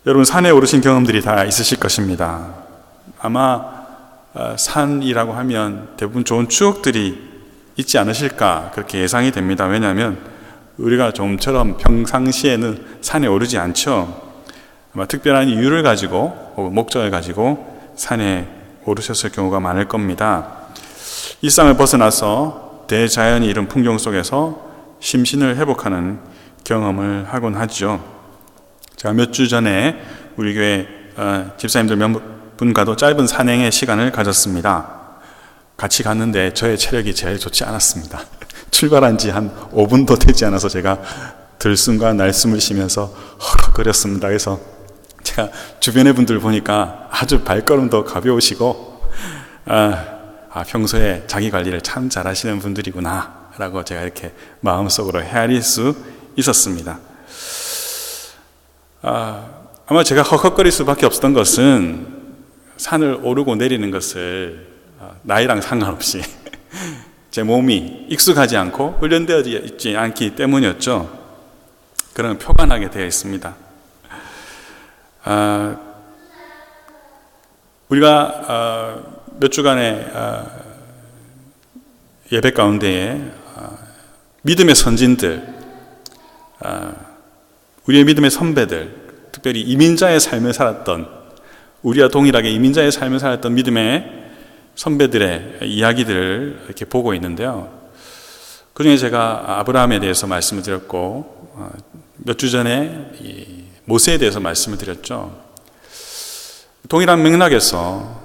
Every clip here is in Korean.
여러분, 산에 오르신 경험들이 다 있으실 것입니다. 아마 산이라고 하면 대부분 좋은 추억들이 있지 않으실까 그렇게 예상이 됩니다. 왜냐하면 우리가 좀처럼 평상시에는 산에 오르지 않죠. 아마 특별한 이유를 가지고 혹은 목적을 가지고 산에 오르셨을 경우가 많을 겁니다. 일상을 벗어나서 대자연이 이룬 풍경 속에서 심신을 회복하는 경험을 하곤 하죠. 제가 몇 주 전에 우리 교회 집사님들 몇 분과도 짧은 산행의 시간을 가졌습니다. 같이 갔는데 저의 체력이 제일 좋지 않았습니다. 출발한 지 한 5분도 되지 않아서 제가 들숨과 날숨을 쉬면서 헉헉거렸습니다. 그래서 제가 주변의 분들 보니까 아주 발걸음도 가벼우시고 평소에 자기 관리를 참 잘하시는 분들이구나 라고 제가 이렇게 마음속으로 헤아릴 수 있었습니다. 아마 제가 헉헉거릴 수밖에 없었던 것은 산을 오르고 내리는 것을 나이랑 상관없이 제 몸이 익숙하지 않고 훈련되어 있지 않기 때문이었죠. 그런 표가 나게 되어 있습니다. 우리가 몇 주간의 예배 가운데에 믿음의 선진들, 우리의 믿음의 선배들, 특별히 이민자의 삶을 살았던, 우리와 동일하게 이민자의 삶을 살았던 믿음의 선배들의 이야기들을 이렇게 보고 있는데요. 그 중에 제가 아브라함에 대해서 말씀을 드렸고, 몇 주 전에 모세에 대해서 말씀을 드렸죠. 동일한 맥락에서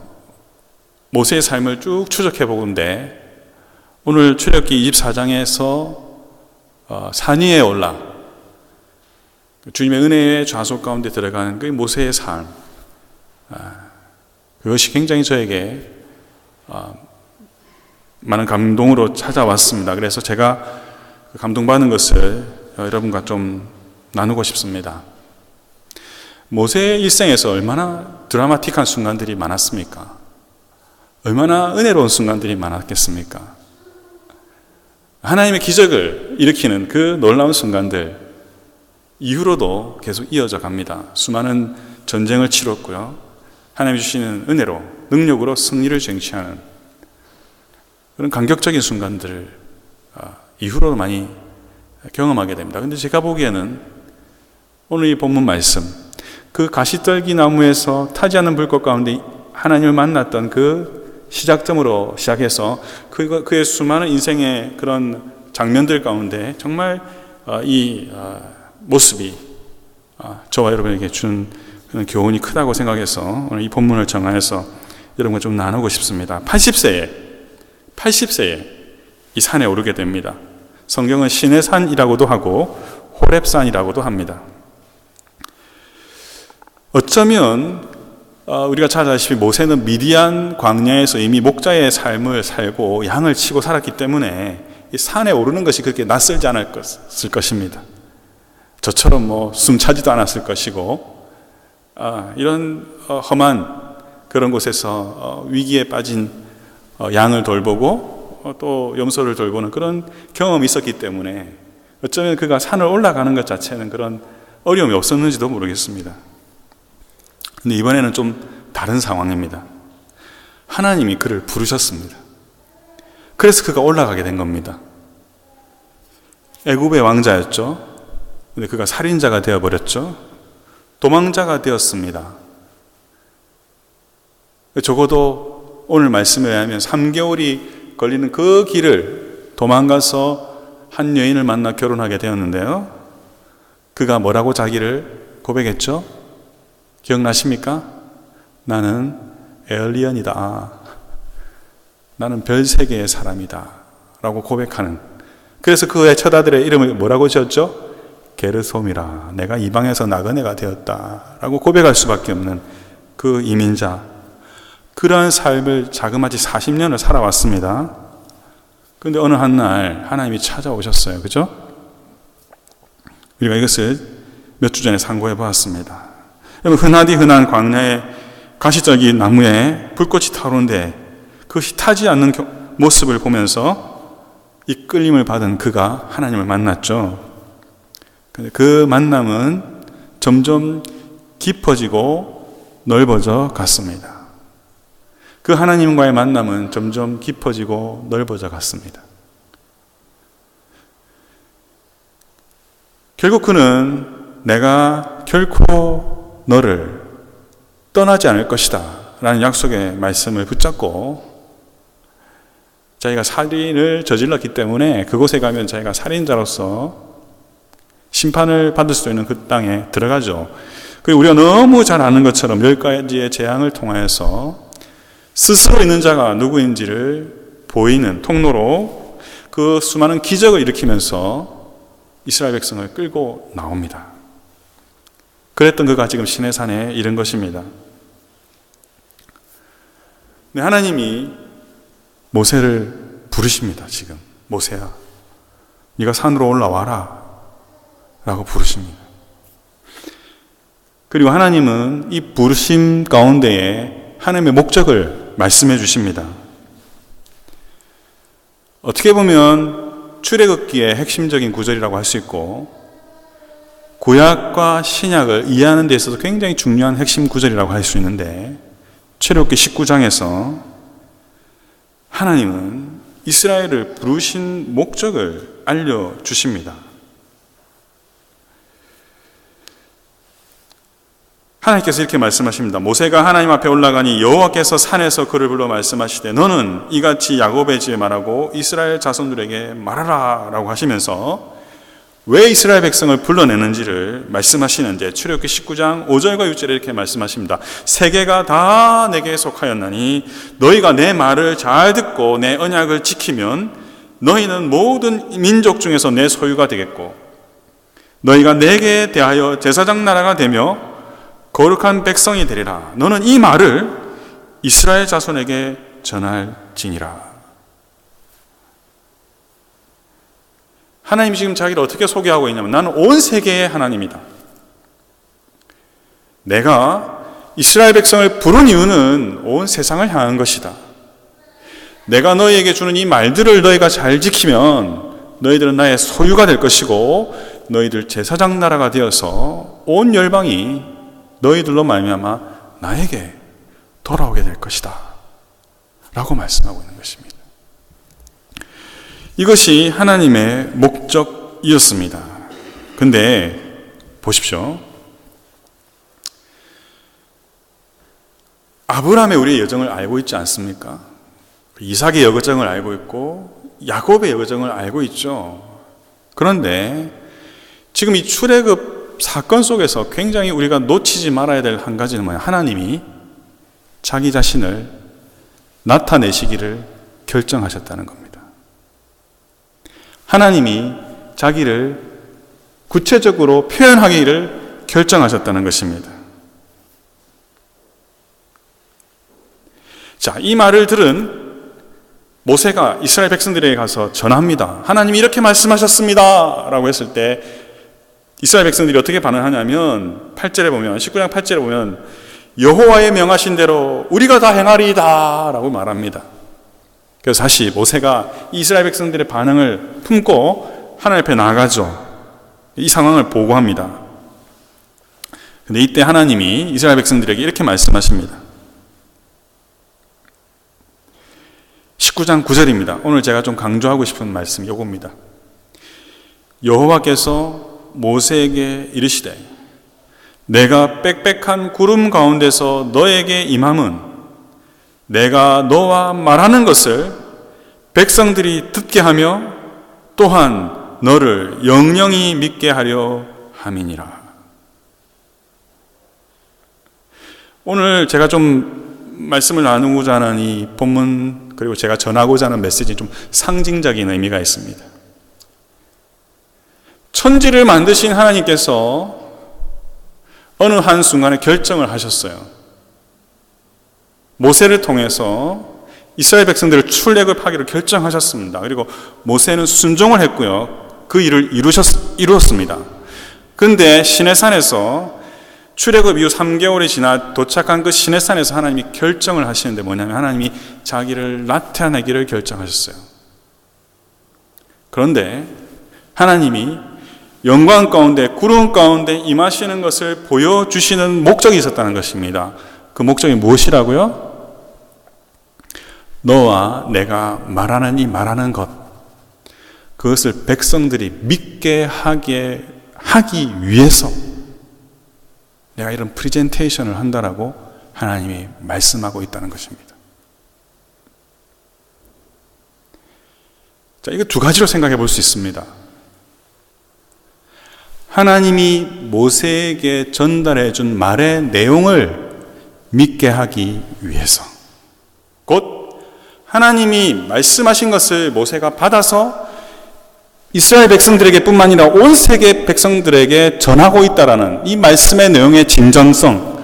모세의 삶을 쭉 추적해 보건데, 오늘 출애굽기 24장에서 산 위에 올라 주님의 은혜의 좌속 가운데 들어가는 그 모세의 삶, 그것이 굉장히 저에게 많은 감동으로 찾아왔습니다. 그래서 제가 감동받는 것을 여러분과 좀 나누고 싶습니다. 모세의 일생에서 얼마나 드라마틱한 순간들이 많았습니까? 얼마나 은혜로운 순간들이 많았겠습니까? 하나님의 기적을 일으키는 그 놀라운 순간들 이후로도 계속 이어져 갑니다. 수많은 전쟁을 치렀고요. 하나님이 주시는 은혜로, 능력으로 승리를 쟁취하는 그런 감격적인 순간들을 이후로 많이 경험하게 됩니다. 그런데 제가 보기에는 오늘 이 본문 말씀, 그 가시떨기 나무에서 타지 않는 불꽃 가운데 하나님을 만났던 그 시작점으로 시작해서 그의 수많은 인생의 그런 장면들 가운데 정말 이 모습이 저와 여러분에게 준 그런 교훈이 크다고 생각해서 오늘 이 본문을 정하여서 여러분과 좀 나누고 싶습니다. 80세에 이 산에 오르게 됩니다. 성경은 신의 산이라고도 하고 호렙산이라고도 합니다. 어쩌면 우리가 잘 아시다시피 모세는 미디안 광야에서 이미 목자의 삶을 살고 양을 치고 살았기 때문에 이 산에 오르는 것이 그렇게 낯설지 않았을 것입니다. 저처럼 숨 차지도 않았을 것이고, 이런 험한 그런 곳에서 위기에 빠진 양을 돌보고 또 염소를 돌보는 그런 경험이 있었기 때문에 어쩌면 그가 산을 올라가는 것 자체는 그런 어려움이 없었는지도 모르겠습니다. 근데 이번에는 좀 다른 상황입니다. 하나님이 그를 부르셨습니다. 그래서 그가 올라가게 된 겁니다. 애굽의 왕자였죠. 근데 그가 살인자가 되어버렸죠. 도망자가 되었습니다. 적어도 오늘 말씀에 의하면 3개월이 걸리는 그 길을 도망가서 한 여인을 만나 결혼하게 되었는데요. 그가 뭐라고 자기를 고백했죠? 기억나십니까? 나는 에얼리언이다. 나는 별 세계의 사람이다. 라고 고백하는. 그래서 그의 처자들의 이름을 뭐라고 지었죠? 게르솜이라. 내가 이방에서 나그네가 되었다. 라고 고백할 수밖에 없는 그 이민자. 그러한 삶을 자그마치 40년을 살아왔습니다. 그런데 어느 한날 하나님이 찾아오셨어요. 그죠? 우리가 이것을 몇 주 전에 상고해 보았습니다. 흔하디 흔한 광야의 가시떨기 나무에 불꽃이 타오르는데 그것이 타지 않는 모습을 보면서 이끌림을 받은 그가 하나님을 만났죠. 그 만남은 점점 깊어지고 넓어져 갔습니다. 그 하나님과의 만남은 점점 깊어지고 넓어져 갔습니다. 결국 그는 내가 결코 너를 떠나지 않을 것이다 라는 약속의 말씀을 붙잡고 자기가 살인을 저질렀기 때문에 그곳에 가면 자기가 살인자로서 심판을 받을 수 있는 그 땅에 들어가죠. 그리고 우리가 너무 잘 아는 것처럼 10가지의 재앙을 통하여서 스스로 있는 자가 누구인지를 보이는 통로로 그 수많은 기적을 일으키면서 이스라엘 백성을 끌고 나옵니다. 그랬던 그가 지금 시내산에 이른 것입니다. 네, 하나님이 모세를 부르십니다. 지금 모세야, 네가 산으로 올라와라 라고 부르십니다. 그리고 하나님은 이 부르심 가운데에 하나님의 목적을 말씀해 주십니다. 어떻게 보면 출애굽기의 핵심적인 구절이라고 할 수 있고 구약과 신약을 이해하는 데 있어서 굉장히 중요한 핵심 구절이라고 할 수 있는데 출애굽기 19장에서 하나님은 이스라엘을 부르신 목적을 알려주십니다. 하나님께서 이렇게 말씀하십니다. 모세가 하나님 앞에 올라가니 여호와께서 산에서 그를 불러 말씀하시되 너는 이같이 야곱의 집에 말하고 이스라엘 자손들에게 말하라 라고 하시면서 왜 이스라엘 백성을 불러내는지를 말씀하시는데 출애굽기 19장 5절과 6절에 이렇게 말씀하십니다. 세계가 다 내게 속하였나니 너희가 내 말을 잘 듣고 내 언약을 지키면 너희는 모든 민족 중에서 내 소유가 되겠고 너희가 내게 대하여 제사장 나라가 되며 거룩한 백성이 되리라. 너는 이 말을 이스라엘 자손에게 전할지니라. 하나님이 지금 자기를 어떻게 소개하고 있냐면 나는 온 세계의 하나님이다. 내가 이스라엘 백성을 부른 이유는 온 세상을 향한 것이다. 내가 너희에게 주는 이 말들을 너희가 잘 지키면 너희들은 나의 소유가 될 것이고 너희들 제사장 나라가 되어서 온 열방이 너희들로 말미암아 나에게 돌아오게 될 것이다 라고 말씀하고 있는 것입니다. 이것이 하나님의 목적이었습니다. 근데 보십시오. 아브라함의 우리의 여정을 알고 있지 않습니까? 이삭의 여정을 알고 있고 야곱의 여정을 알고 있죠. 그런데 지금 이 출애굽 사건 속에서 굉장히 우리가 놓치지 말아야 될 한 가지는 뭐냐? 하나님이 자기 자신을 나타내시기를 결정하셨다는 겁니다. 하나님이 자기를 구체적으로 표현하기를 결정하셨다는 것입니다. 자, 이 말을 들은 모세가 이스라엘 백성들에게 가서 전합니다. 하나님이 이렇게 말씀하셨습니다 라고 했을 때 이스라엘 백성들이 어떻게 반응하냐면 8절에 보면 19장 8절에 보면 여호와의 명하신 대로 우리가 다 행하리이다 라고 말합니다. 그래서 다시 모세가 이스라엘 백성들의 반응을 품고 하나님 앞에 나아가죠. 이 상황을 보고합니다. 근데 이때 하나님이 이스라엘 백성들에게 이렇게 말씀하십니다. 19장 9절입니다. 오늘 제가 좀 강조하고 싶은 말씀이 이겁니다. 여호와께서 모세에게 이르시되 내가 빽빽한 구름 가운데서 너에게 임함은 내가 너와 말하는 것을 백성들이 듣게 하며 또한 너를 영영히 믿게 하려 함이니라. 오늘 제가 좀 말씀을 나누고자 하는 이 본문 그리고 제가 전하고자 하는 메시지는 좀 상징적인 의미가 있습니다. 천지를 만드신 하나님께서 어느 한순간에 결정을 하셨어요. 모세를 통해서 이스라엘 백성들을 출애굽하기로 결정하셨습니다. 그리고 모세는 순종을 했고요. 그 일을 이루었습니다. 그런데 시내산에서 출애굽 이후 3개월이 지나 도착한 그 시내산에서 하나님이 결정을 하시는데 뭐냐면 하나님이 자기를 나타내기를 결정하셨어요. 그런데 하나님이 영광 가운데 구름 가운데 임하시는 것을 보여주시는 목적이 있었다는 것입니다. 그 목적이 무엇이라고요? 너와 내가 말하는 이 말하는 것, 그것을 백성들이 믿게 하기 위해서 내가 이런 프레젠테이션을 한다라고 하나님이 말씀하고 있다는 것입니다. 자, 이거 두 가지로 생각해 볼 수 있습니다. 하나님이 모세에게 전달해 준 말의 내용을 믿게 하기 위해서, 곧 하나님이 말씀하신 것을 모세가 받아서 이스라엘 백성들에게 뿐만 아니라 온 세계 백성들에게 전하고 있다라는 이 말씀의 내용의 진정성을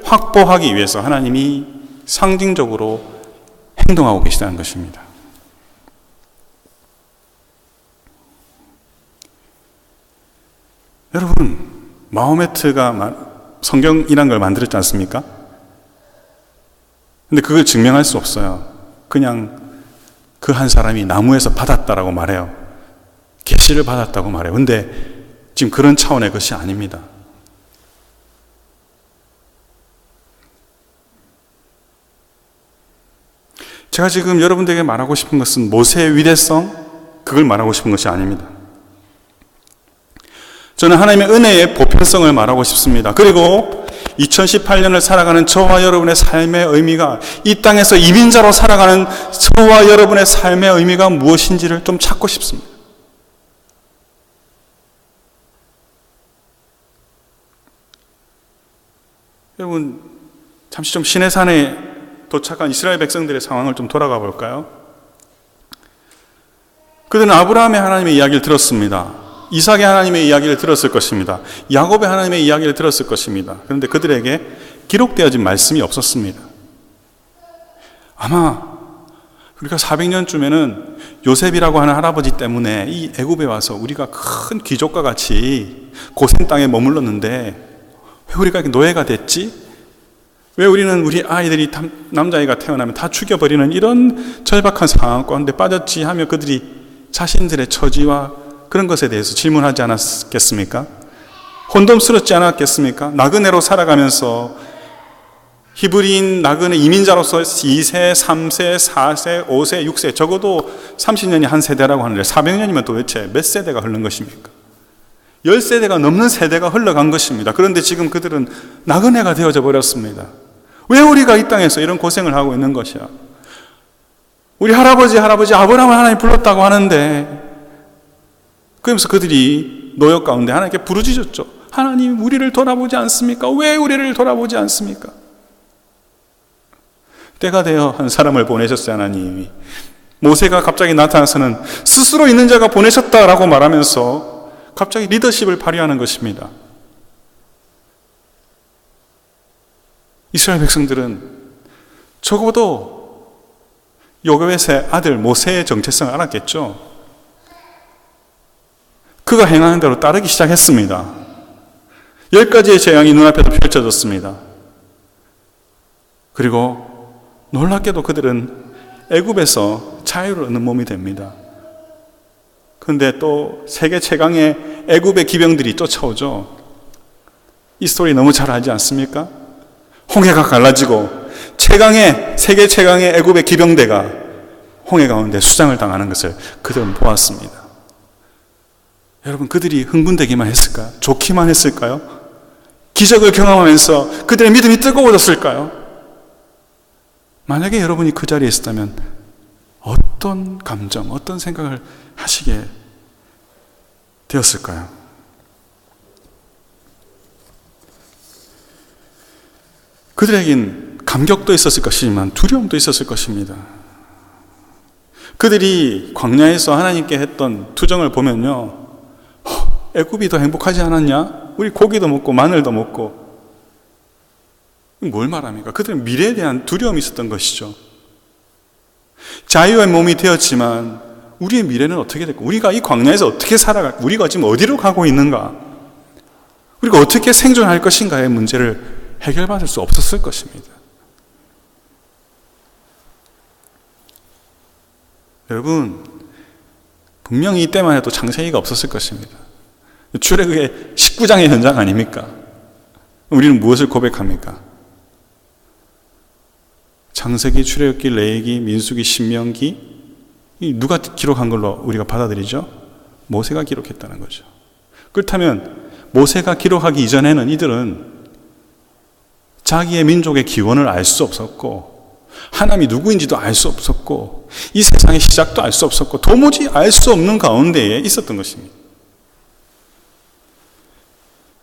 확보하기 위해서 하나님이 상징적으로 행동하고 계시다는 것입니다. 여러분, 마호메트가 성경이란 걸 만들었지 않습니까? 근데 그걸 증명할 수 없어요. 그냥 그 한 사람이 나무에서 받았다라고 말해요. 계시를 받았다고 말해요. 근데 지금 그런 차원의 것이 아닙니다. 제가 지금 여러분들에게 말하고 싶은 것은 모세의 위대성, 그걸 말하고 싶은 것이 아닙니다. 저는 하나님의 은혜의 보편성을 말하고 싶습니다. 그리고 2018년을 살아가는 저와 여러분의 삶의 의미가, 이 땅에서 이민자로 살아가는 저와 여러분의 삶의 의미가 무엇인지를 좀 찾고 싶습니다. 여러분, 잠시 좀 시내산에 도착한 이스라엘 백성들의 상황을 좀 돌아가 볼까요? 그들은 아브라함의 하나님의 이야기를 들었습니다. 이삭의 하나님의 이야기를 들었을 것입니다. 야곱의 하나님의 이야기를 들었을 것입니다. 그런데 그들에게 기록되어진 말씀이 없었습니다. 아마 우리가 400년쯤에는 요셉이라고 하는 할아버지 때문에 이 애굽에 와서 우리가 큰 귀족과 같이 고센 땅에 머물렀는데 왜 우리가 노예가 됐지? 왜 우리는 우리 아이들이 남자아이가 태어나면 다 죽여버리는 이런 절박한 상황 가운데 빠졌지 하며 그들이 자신들의 처지와 그런 것에 대해서 질문하지 않았겠습니까? 혼돈스럽지 않았겠습니까? 나그네로 살아가면서 히브리인 나그네 이민자로서 2세, 3세, 4세, 5세, 6세, 적어도 30년이 한 세대라고 하는데 400년이면 도대체 몇 세대가 흐른 것입니까? 10세대가 넘는 세대가 흘러간 것입니다. 그런데 지금 그들은 나그네가 되어져 버렸습니다. 왜 우리가 이 땅에서 이런 고생을 하고 있는 것이야? 우리 할아버지 아브라함을 하나님 불렀다고 하는데, 그러면서 그들이 노역 가운데 하나님께 부르짖었죠. 하나님, 우리를 돌아보지 않습니까? 왜 우리를 돌아보지 않습니까? 때가 되어 한 사람을 보내셨어요, 하나님이. 모세가 갑자기 나타나서는 스스로 있는 자가 보내셨다라고 말하면서 갑자기 리더십을 발휘하는 것입니다. 이스라엘 백성들은 적어도 요셉의 아들 모세의 정체성을 알았겠죠. 그가 행하는 대로 따르기 시작했습니다. 10가지의 재앙이 눈앞에서 펼쳐졌습니다. 그리고 놀랍게도 그들은 애굽에서 자유를 얻는 몸이 됩니다. 그런데 또 세계 최강의 애굽의 기병들이 쫓아오죠. 이 스토리 너무 잘 알지 않습니까? 홍해가 갈라지고 세계 최강의 애굽의 기병대가 홍해 가운데 수장을 당하는 것을 그들은 보았습니다. 여러분, 그들이 흥분되기만 했을까요? 좋기만 했을까요? 기적을 경험하면서 그들의 믿음이 뜨거워졌을까요? 만약에 여러분이 그 자리에 있었다면 어떤 감정, 어떤 생각을 하시게 되었을까요? 그들에겐 감격도 있었을 것이지만 두려움도 있었을 것입니다. 그들이 광야에서 하나님께 했던 투정을 보면요, 애굽이 더 행복하지 않았냐? 우리 고기도 먹고 마늘도 먹고. 뭘 말합니까? 그들은 미래에 대한 두려움이 있었던 것이죠. 자유의 몸이 되었지만 우리의 미래는 어떻게 될까? 우리가 이 광야에서 어떻게 살아갈까? 우리가 지금 어디로 가고 있는가? 우리가 어떻게 생존할 것인가의 문제를 해결받을 수 없었을 것입니다. 여러분, 분명히 이때만 해도 창세기가 없었을 것입니다. 출애굽의 19장의 현장 아닙니까? 우리는 무엇을 고백합니까? 창세기, 출애굽기, 레위기, 민수기, 신명기, 누가 기록한 걸로 우리가 받아들이죠? 모세가 기록했다는 거죠. 그렇다면 모세가 기록하기 이전에는 이들은 자기의 민족의 기원을 알 수 없었고, 하나님이 누구인지도 알 수 없었고, 이 세상의 시작도 알 수 없었고, 도무지 알 수 없는 가운데에 있었던 것입니다.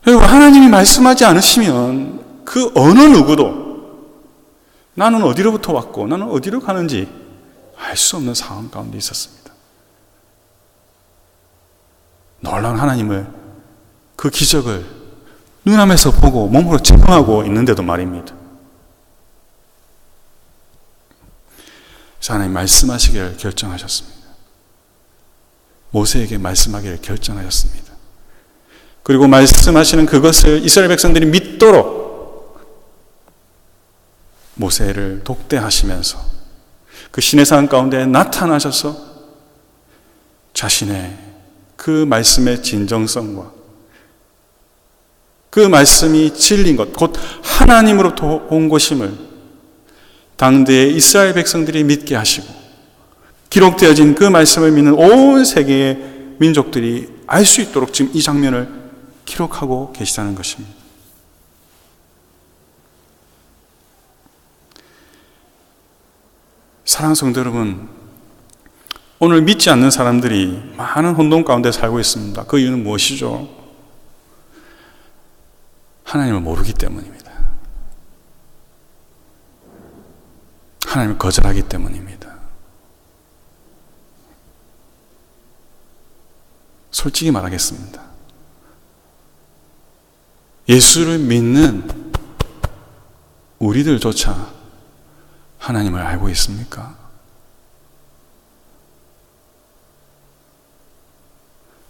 여러분, 하나님이 말씀하지 않으시면 그 어느 누구도 나는 어디로부터 왔고 나는 어디로 가는지 알 수 없는 상황 가운데 있었습니다. 놀라운 하나님을, 그 기적을 눈앞에서 보고 몸으로 체험하고 있는데도 말입니다. 그래서 하나님 말씀하시기를 결정하셨습니다. 모세에게 말씀하기를 결정하셨습니다. 그리고 말씀하시는 그것을 이스라엘 백성들이 믿도록 모세를 독대하시면서 그 시내산 가운데 나타나셔서 자신의 그 말씀의 진정성과 그 말씀이 진리인 것, 곧 하나님으로부터 온 것임을 당대의 이스라엘 백성들이 믿게 하시고, 기록되어진 그 말씀을 믿는 온 세계의 민족들이 알 수 있도록 지금 이 장면을 기록하고 계시다는 것입니다. 사랑하는 성도 여러분, 오늘 믿지 않는 사람들이 많은 혼돈 가운데 살고 있습니다. 그 이유는 무엇이죠? 하나님을 모르기 때문입니다. 하나님을 거절하기 때문입니다. 솔직히 말하겠습니다. 예수를 믿는 우리들조차 하나님을 알고 있습니까?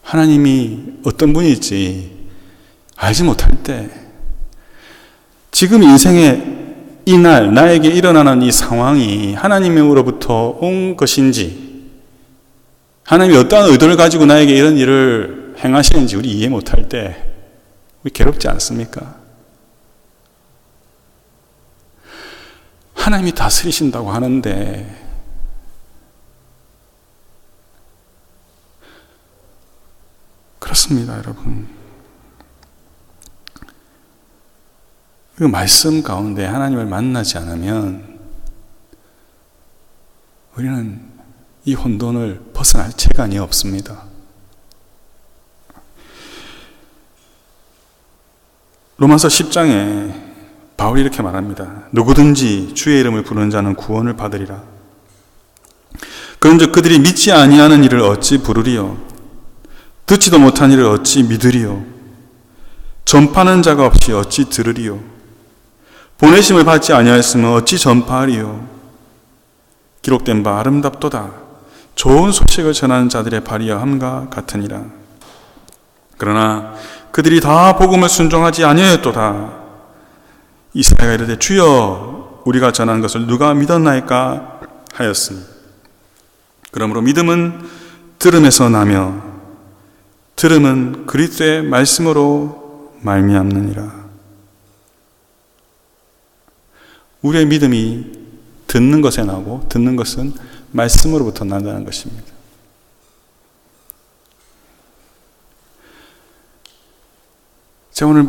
하나님이 어떤 분일지 알지 못할 때, 지금 인생의 이날 나에게 일어나는 이 상황이 하나님으로부터 온 것인지, 하나님이 어떠한 의도를 가지고 나에게 이런 일을 행하시는지 우리 이해 못할 때 우리 괴롭지 않습니까? 하나님이 다스리신다고 하는데 그렇습니다, 여러분. 그 말씀 가운데 하나님을 만나지 않으면 우리는 이 혼돈을 벗어날 채간이 없습니다. 로마서 10장에 바울이 이렇게 말합니다. 누구든지 주의 이름을 부르는 자는 구원을 받으리라. 그런즉 그들이 믿지 아니하는 이를 어찌 부르리요? 듣지도 못한 이를 어찌 믿으리요? 전파하는 자가 없이 어찌 들으리요? 보내심을 받지 아니하였으면 어찌 전파하리요? 기록된 바 아름답도다. 좋은 소식을 전하는 자들의 발이여 함과 같으니라. 그러나 그들이 다 복음을 순종하지 아니하였도다. 이사야가 이르되 주여 우리가 전한 것을 누가 믿었나이까 하였으니, 그러므로 믿음은 들음에서 나며 들음은 그리스도의 말씀으로 말미암느니라. 우리의 믿음이 듣는 것에 나고, 듣는 것은 말씀으로부터 난다는 것입니다. 제가 오늘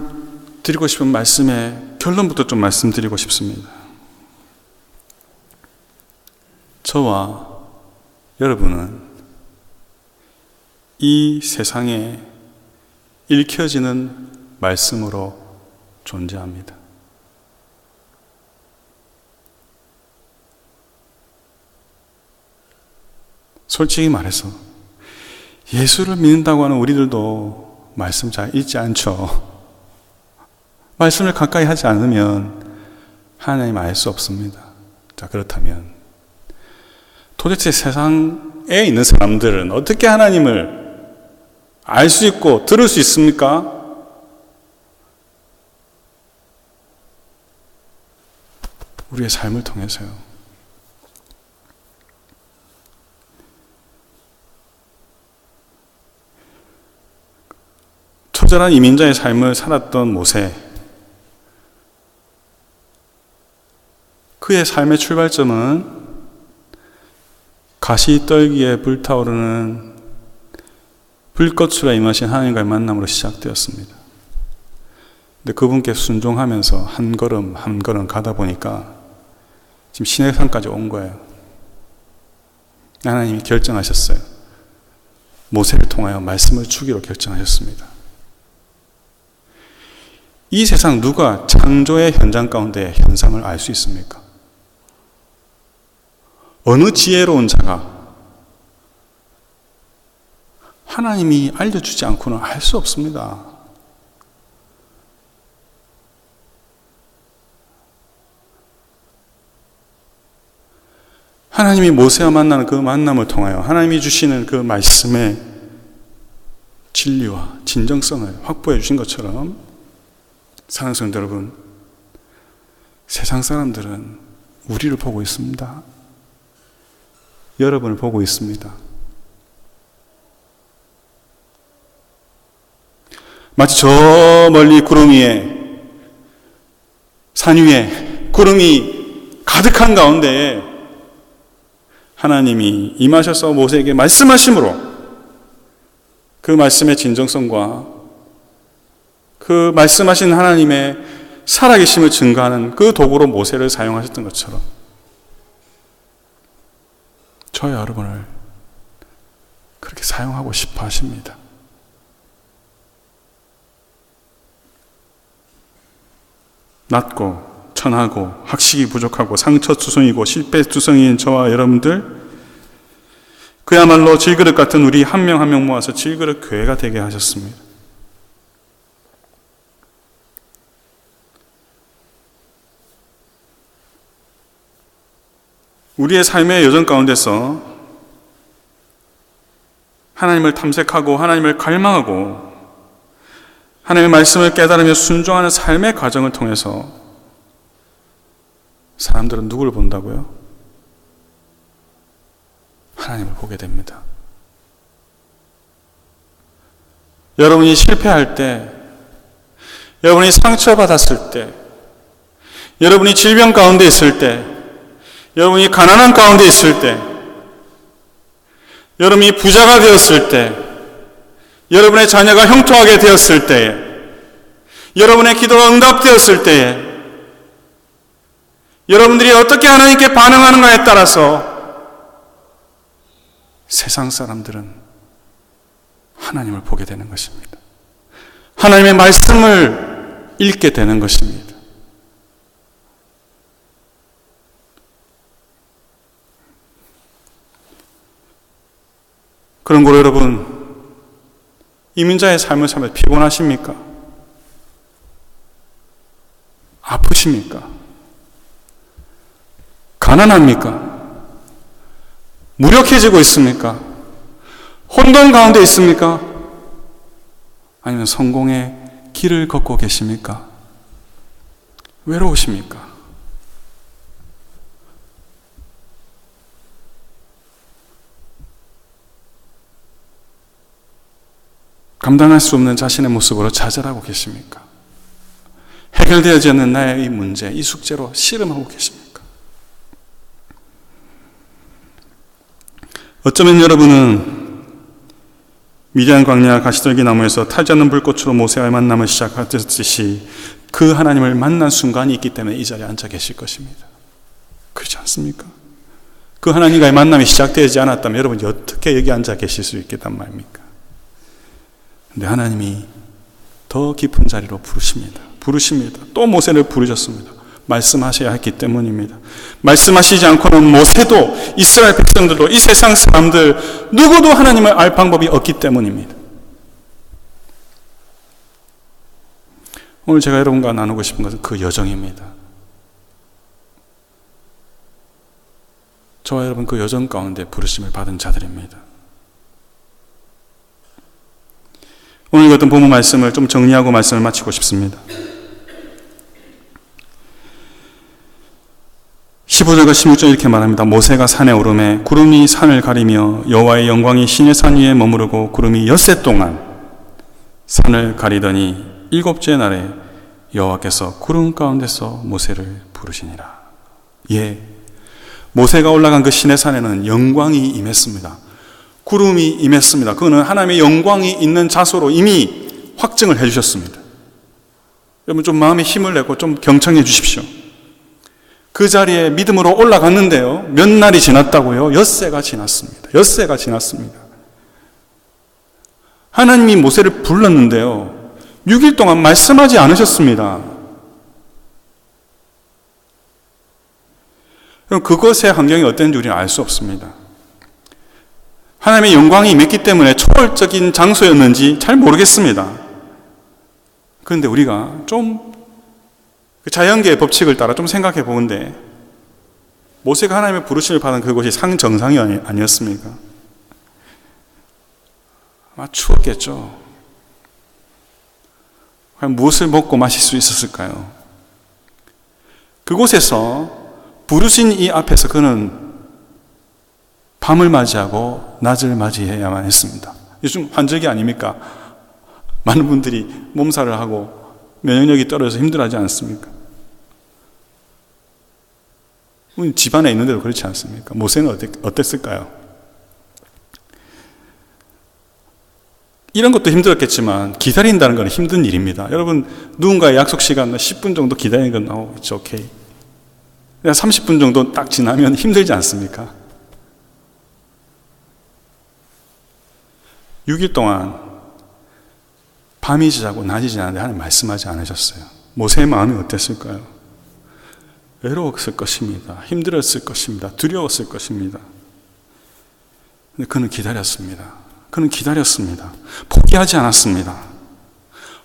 드리고 싶은 말씀의 결론부터 좀 말씀드리고 싶습니다. 저와 여러분은 이 세상에 읽혀지는 말씀으로 존재합니다. 솔직히 말해서 예수를 믿는다고 하는 우리들도 말씀 잘 읽지 않죠. 말씀을 가까이 하지 않으면 하나님 알 수 없습니다. 자, 그렇다면 도대체 세상에 있는 사람들은 어떻게 하나님을 알 수 있고 들을 수 있습니까? 우리의 삶을 통해서요. 처절한 이민자의 삶을 살았던 모세, 그의 삶의 출발점은 가시떨기에 불타오르는 불꽃으로 임하신 하나님과의 만남으로 시작되었습니다. 근데 그분께 순종하면서 한 걸음 한 걸음 가다 보니까 지금 시내산까지 온 거예요. 하나님이 결정하셨어요. 모세를 통하여 말씀을 주기로 결정하셨습니다. 이 세상 누가 창조의 현장 가운데 현상을 알 수 있습니까? 어느 지혜로운 자가 하나님이 알려주지 않고는 알 수 없습니다. 하나님이 모세와 만나는 그 만남을 통하여 하나님이 주시는 그 말씀의 진리와 진정성을 확보해 주신 것처럼, 사랑하는 성도 여러분, 세상 사람들은 우리를 보고 있습니다. 여러분을 보고 있습니다. 마치 저 멀리 구름 위에, 산 위에 구름이 가득한 가운데 하나님이 임하셔서 모세에게 말씀하심으로 그 말씀의 진정성과 그 말씀하신 하나님의 살아계심을 증거하는 그 도구로 모세를 사용하셨던 것처럼 저와 여러분을 그렇게 사용하고 싶어 하십니다. 낮고 천하고 학식이 부족하고 상처투성이고 실패투성이인 저와 여러분들, 그야말로 질그릇 같은 우리 한 명 한 명 모아서 질그릇 교회가 되게 하셨습니다. 우리의 삶의 여정 가운데서 하나님을 탐색하고 하나님을 갈망하고 하나님의 말씀을 깨달으며 순종하는 삶의 과정을 통해서 사람들은 누구를 본다고요? 하나님을 보게 됩니다. 여러분이 실패할 때, 여러분이 상처받았을 때, 여러분이 질병 가운데 있을 때, 여러분이 가난한 가운데 있을 때, 여러분이 부자가 되었을 때, 여러분의 자녀가 형통하게 되었을 때에, 여러분의 기도가 응답되었을 때에, 여러분들이 어떻게 하나님께 반응하는가에 따라서 세상 사람들은 하나님을 보게 되는 것입니다. 하나님의 말씀을 읽게 되는 것입니다. 그런 거로 여러분, 이민자의 삶을 살며 피곤하십니까? 아프십니까? 가난합니까? 무력해지고 있습니까? 혼돈 가운데 있습니까? 아니면 성공의 길을 걷고 계십니까? 외로우십니까? 감당할 수 없는 자신의 모습으로 좌절하고 계십니까? 해결되어지지 않는 나의 이 문제, 이 숙제로 씨름하고 계십니까? 어쩌면 여러분은 미디안 광야 가시떨기 나무에서 타지 않는 불꽃으로 모세와의 만남을 시작하듯이 그 하나님을 만난 순간이 있기 때문에 이 자리에 앉아 계실 것입니다. 그렇지 않습니까? 그 하나님과의 만남이 시작되지 않았다면 여러분이 어떻게 여기 앉아 계실 수 있겠단 말입니까? 근데 하나님이 더 깊은 자리로 부르십니다. 또 모세를 부르셨습니다. 말씀하셔야 했기 때문입니다. 말씀하시지 않고는 모세도 이스라엘 백성들도 이 세상 사람들 누구도 하나님을 알 방법이 없기 때문입니다. 오늘 제가 여러분과 나누고 싶은 것은 그 여정입니다. 저와 여러분 그 여정 가운데 부르심을 받은 자들입니다. 오늘 읽었던 본문 말씀을 좀 정리하고 말씀을 마치고 싶습니다. 15절과 16절 이렇게 말합니다. 모세가 산에 오르매 구름이 산을 가리며 여호와의 영광이 시내 산 위에 머무르고 구름이 엿새 동안 산을 가리더니 일곱째 날에 여호와께서 구름 가운데서 모세를 부르시니라. 예, 모세가 올라간 그 시내산에는 영광이 임했습니다. 구름이 임했습니다. 그거는 하나님의 영광이 있는 자소로 이미 확증을 해주셨습니다. 여러분 좀 마음에 힘을 내고 좀 경청해 주십시오. 그 자리에 믿음으로 올라갔는데요, 몇 날이 지났다고요? 엿새가 지났습니다. 엿새가 지났습니다. 하나님이 모세를 불렀는데요, 6일 동안 말씀하지 않으셨습니다. 그럼 그것의 환경이 어땠는지 우리는 알 수 없습니다. 하나님의 영광이 임했기 때문에 초월적인 장소였는지 잘 모르겠습니다. 그런데 우리가 좀 자연계의 법칙을 따라 좀 생각해 보는데, 모세가 하나님의 부르심을 받은 그곳이 상정상이 아니었습니까? 아마 추웠겠죠. 과연 무엇을 먹고 마실 수 있었을까요? 그곳에서 부르신 이 앞에서 그는 밤을 맞이하고 낮을 맞이해야만 했습니다. 요즘 환절기 아닙니까? 많은 분들이 몸살을 하고 면역력이 떨어져서 힘들어하지 않습니까? 집안에 있는데도 그렇지 않습니까? 모세는 어땠을까요? 이런 것도 힘들었겠지만 기다린다는 건 힘든 일입니다. 여러분, 누군가의 약속 시간 10분 정도 기다리는 건 it's okay. 30분 정도 딱 지나면 힘들지 않습니까? 6일 동안 밤이 지나고 낮이 지나는데 하나님 말씀하지 않으셨어요. 모세의 마음이 어땠을까요? 외로웠을 것입니다. 힘들었을 것입니다. 두려웠을 것입니다. 근데 그는 기다렸습니다. 그는 기다렸습니다. 포기하지 않았습니다.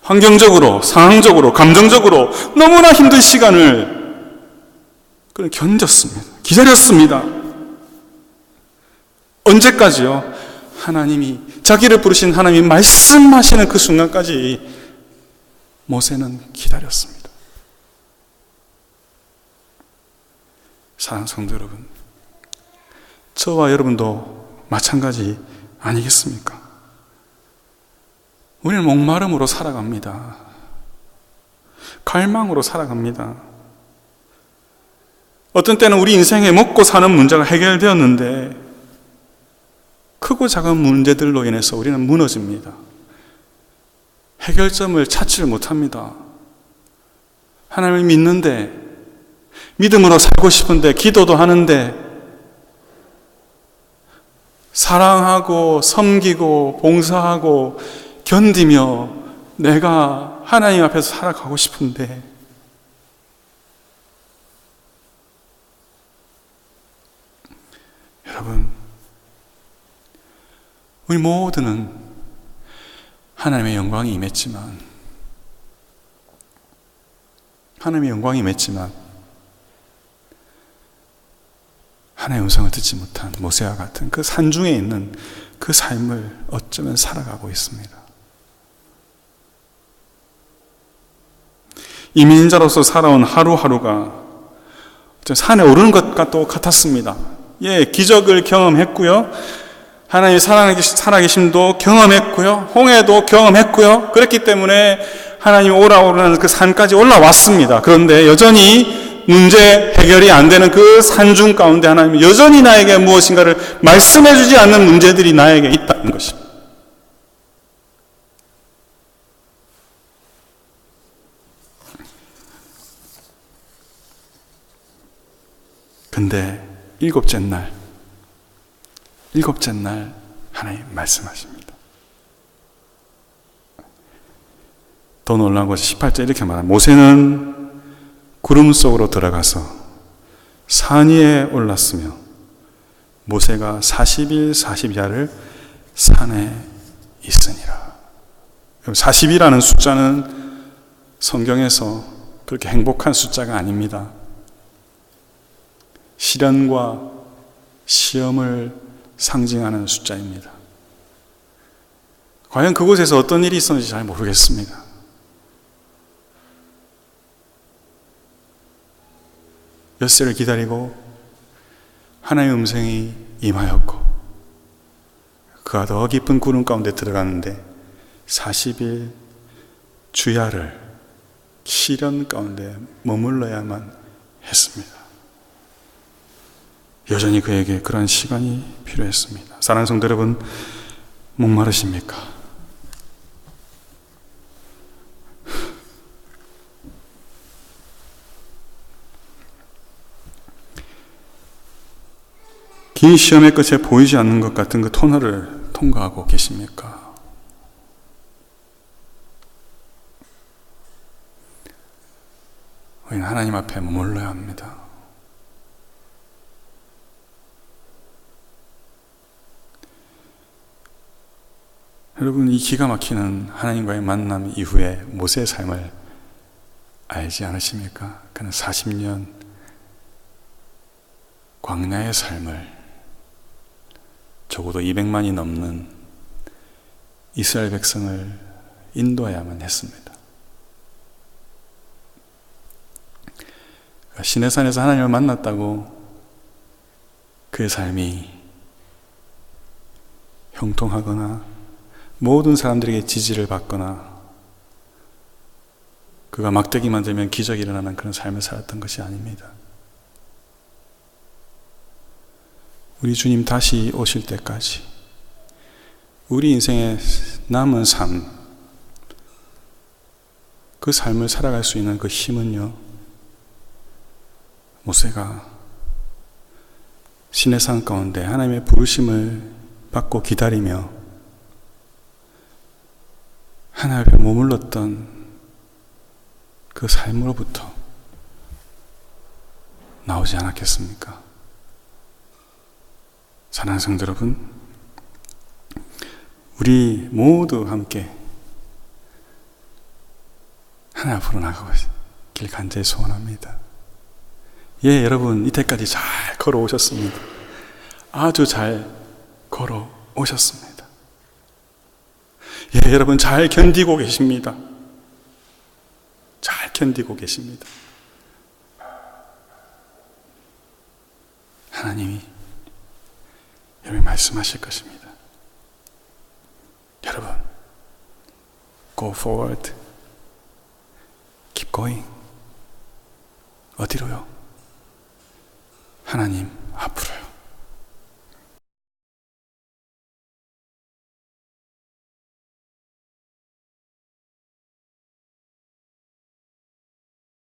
환경적으로, 상황적으로, 감정적으로 너무나 힘든 시간을 그는 견뎠습니다. 기다렸습니다. 언제까지요? 하나님이, 자기를 부르신 하나님이 말씀하시는 그 순간까지 모세는 기다렸습니다. 사랑하는 성도 여러분, 저와 여러분도 마찬가지 아니겠습니까? 우리는 목마름으로 살아갑니다. 갈망으로 살아갑니다. 어떤 때는 우리 인생에 먹고 사는 문제가 해결되었는데 크고 작은 문제들로 인해서 우리는 무너집니다. 해결점을 찾지를 못합니다. 하나님을 믿는데, 믿음으로 살고 싶은데, 기도도 하는데, 사랑하고 섬기고 봉사하고 견디며 내가 하나님 앞에서 살아가고 싶은데, 여러분, 우리 모두는 하나님의 영광이 임했지만 하나님의 음성을 듣지 못한 모세와 같은 그 산중에 있는 그 삶을 어쩌면 살아가고 있습니다. 이민자로서 살아온 하루하루가 산에 오르는 것과 똑같았습니다. 예, 기적을 경험했고요, 하나님의 살아계심도 경험했고요, 홍해도 경험했고요. 그렇기 때문에 하나님 오라오라는 그 산까지 올라왔습니다. 그런데 여전히 문제 해결이 안 되는 그 산중 가운데 하나님이 여전히 나에게 무엇인가를 말씀해 주지 않는 문제들이 나에게 있다는 것입니다. 근데 일곱째 날 하나님 말씀하십니다. 더 놀라운 것이 18절 이렇게 말합니다. 모세는 구름 속으로 들어가서 산 위에 올랐으며 모세가 40일 40야를 산에 있으니라. 40이라는 숫자는 성경에서 그렇게 행복한 숫자가 아닙니다. 시련과 시험을 상징하는 숫자입니다. 과연 그곳에서 어떤 일이 있었는지 잘 모르겠습니다. 엿새를 기다리고 하나님의 음성이 임하였고 그가 더 깊은 구름 가운데 들어갔는데 40일 주야를 시련 가운데 머물러야만 했습니다. 여전히 그에게 그런 시간이 필요했습니다. 사랑하는 성도 여러분, 목마르십니까? 긴 시험의 끝에 보이지 않는 것 같은 그 터널을 통과하고 계십니까? 우리는 하나님 앞에 머물러야 합니다. 여러분, 이 기가 막히는 하나님과의 만남 이후에 모세의 삶을 알지 않으십니까? 그는 40년 광야의 삶을 적어도 200만이 넘는 이스라엘 백성을 인도해야만 했습니다. 시내산에서 하나님을 만났다고 그의 삶이 형통하거나 모든 사람들에게 지지를 받거나 그가 막대기 만들면 기적이 일어나는 그런 삶을 살았던 것이 아닙니다. 우리 주님 다시 오실 때까지 우리 인생의 남은 삶, 그 삶을 살아갈 수 있는 그 힘은요, 모세가 시내산 가운데 하나님의 부르심을 받고 기다리며 하나님 앞에 머물렀던 그 삶으로부터 나오지 않았겠습니까? 사랑하는 성도 여러분, 우리 모두 함께 하나님 앞으로 나가길 간절히 소원합니다. 예, 여러분 이때까지 잘 걸어오셨습니다. 아주 잘 걸어오셨습니다. 예, 여러분 잘 견디고 계십니다. 잘 견디고 계십니다. 하나님이 여러분 말씀하실 것입니다. 여러분, go forward, keep going. 어디로요? 하나님